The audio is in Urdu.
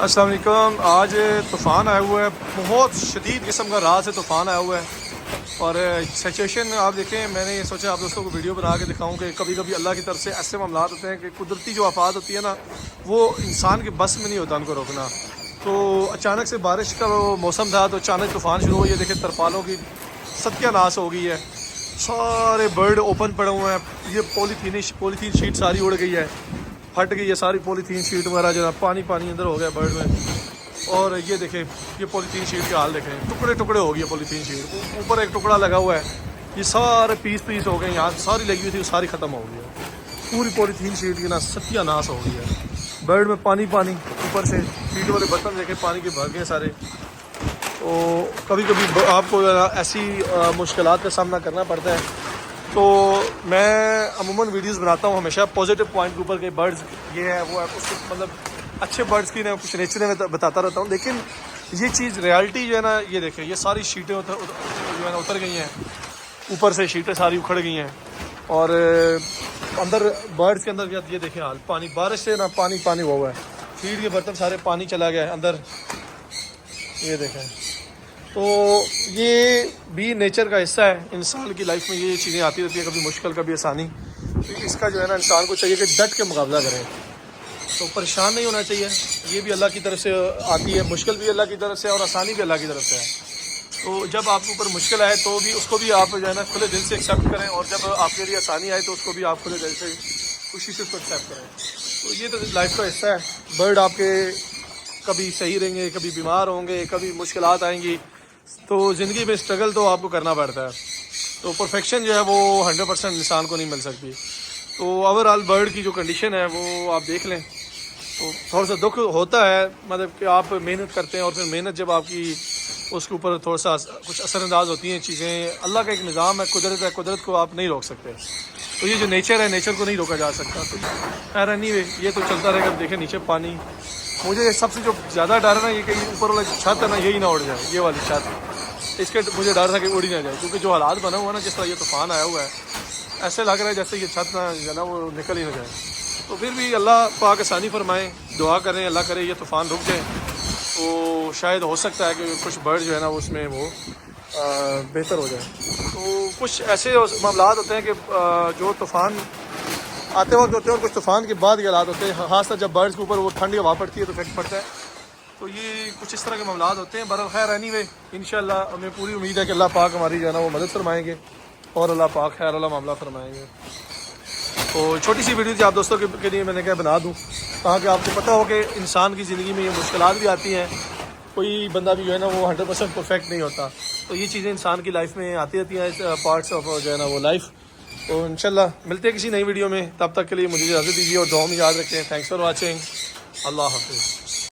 السلام علیکم. آج طوفان آیا ہوا ہے, بہت شدید قسم کا رات سے طوفان آیا ہوا ہے. اور سچویشن آپ دیکھیں, میں نے یہ سوچا آپ دوستوں کو ویڈیو بنا کے دکھاؤں کہ کبھی کبھی اللہ کی طرف سے ایسے معاملات ہوتے ہیں کہ قدرتی جو آفات ہوتی ہے نا, وہ انسان کے بس میں نہیں ہوتا ان کو روکنا. تو اچانک سے بارش کا وہ موسم تھا, تو اچانک طوفان شروع ہو. یہ دیکھیں ترپالوں کی ستیہ ناش ہو گئی ہے, سارے برڈ اوپن پڑے ہوئے ہیں. یہ پولیتھین شیٹ ساری اڑ گئی ہے, پھٹ گئی ہے ساری پولیتھین شیٹ وغیرہ جو ہے, پانی اندر ہو گیا برڈ میں. اور یہ دیکھیں یہ پولیتھین شیٹ کے حال دیکھیں, ٹکڑے ٹکڑے ہو گئی ہے پولیتھین شیٹ. اوپر ایک ٹکڑا لگا ہوا ہے, یہ سارے پیس ہو گئے. یہاں ساری لگی ہوئی تھی, ساری ختم ہو گئی ہے. پوری پولیتھین شیٹ کی نا ستیہ ناش ہو گئی ہے. برڈ میں پانی اوپر سے شیٹ والے برتن دیکھیں پانی کے بھر گئے سارے. تو کبھی کبھی آپ کو ایسی مشکلات کا سامنا کرنا پڑتا ہے. تو میں عموماً ویڈیوز بناتا ہوں ہمیشہ پازیٹیو پوائنٹ کے اوپر کہ برڈز یہ ہے وہ ہے, اس کو مطلب اچھے برڈز کی کچھ نیچر میں بتاتا رہتا ہوں. لیکن یہ چیز ریالٹی جو ہے نا, یہ دیکھیں یہ ساری شیٹیں جو ہے نا اتر گئی ہیں, اوپر سے شیٹیں ساری اکھڑ گئی ہیں. اور اندر برڈز کے اندر یہ دیکھیں حال, پانی بارش سے نا پانی ہوا ہوا ہے. فیڈ کے برتن سارے پانی چلا گیا ہے اندر, یہ دیکھیں. تو یہ بھی نیچر کا حصہ ہے. انسان کی لائف میں یہ چیزیں آتی رہتی ہیں, کبھی مشکل کبھی آسانی. اس کا جو ہے نا انسان کو چاہیے کہ ڈٹ کے مقابلہ کریں. تو پریشان نہیں ہونا چاہیے, یہ بھی اللہ کی طرف سے آتی ہے. مشکل بھی اللہ کی طرف سے اور آسانی بھی اللہ کی طرف سے ہے. تو جب آپ کے اوپر مشکل آئے تو بھی اس کو بھی آپ جو ہے نا کھلے دل سے ایکسیپٹ کریں, اور جب آپ کے لیے آسانی آئے تو اس کو بھی آپ کھلے دل سے خوشی سے اس کو ایکسیپٹ کریں. تو یہ تو لائف کا حصہ ہے. برڈ آپ کے کبھی صحیح رہیں گے, کبھی بیمار ہوں گے, کبھی مشکلات آئیں گی. تو زندگی میں اسٹرگل تو آپ کو کرنا پڑتا ہے. تو پرفیکشن جو ہے وہ 100% انسان کو نہیں مل سکتی. تو اوور آل برڈ کی جو کنڈیشن ہے وہ آپ دیکھ لیں. تو تھوڑا سا دکھ ہوتا ہے, مطلب کہ آپ محنت کرتے ہیں اور پھر محنت جب آپ کی اس کے اوپر تھوڑا سا کچھ اثر انداز ہوتی ہیں چیزیں. اللہ کا ایک نظام ہے, قدرت ہے, قدرت کو آپ نہیں روک سکتے. تو یہ جو نیچر ہے, نیچر کو نہیں روکا جا سکتا. تو خیر اینی وے یہ تو چلتا رہے گا. دیکھیں نیچے پانی, مجھے سب سے جو زیادہ ڈر ہے نا یہ کہ اوپر والا چھت ہے نا یہی نہ اڑ جائے, یہ والی چھت. اس کے مجھے ڈر تھا کہ اڑ ہی نہ جائے, کیونکہ جو حالات بنا ہوا ہے نا, جس طرح یہ طوفان آیا ہوا ہے, ایسے لگ رہا ہے جیسے یہ چھت نہ جو ہے نا وہ نکل ہی نہ جائے. تو پھر بھی اللہ پاک آسانی فرمائیں, دعا کریں اللہ کرے یہ طوفان رک جائے. تو شاید ہو سکتا ہے کہ کچھ برڈ جو ہے نا اس میں وہ بہتر ہو جائے. تو کچھ ایسے معاملات ہوتے ہیں کہ جو طوفان آتے وقت ہوتے ہیں, اور کچھ طوفان کے بعد یہ حالات ہوتے ہیں, خاص طور جب برڈز کے اوپر وہ ٹھنڈی ہوا پڑتی ہے تو افیکٹ پڑتا ہے. تو یہ کچھ اس طرح کے معاملات ہوتے ہیں. برحال خیر اینی وے انشاءاللہ ہمیں پوری امید ہے کہ اللہ پاک ہماری جو ہے نا وہ مدد فرمائیں گے, اور اللہ پاک خیر اللہ معاملہ فرمائیں گے. تو چھوٹی سی ویڈیو تھی آپ دوستوں کے لیے میں نے کہا بنا دوں, تاکہ آپ کو پتہ ہو کہ انسان کی زندگی میں یہ مشکلات بھی آتی ہیں. کوئی بندہ بھی جو ہے نا وہ 100% پرفیکٹ نہیں ہوتا. تو یہ چیزیں انسان کی لائف میں آتی رہتی ہیں, پارٹس آف جو ہے نا وہ لائف. تو انشاءاللہ ملتے ہیں کسی نئی ویڈیو میں, تب تک کے لیے مجھے اجازت دیجیے اور دعاؤں میں یاد رکھیں. Thanks for watching. اللہ حافظ.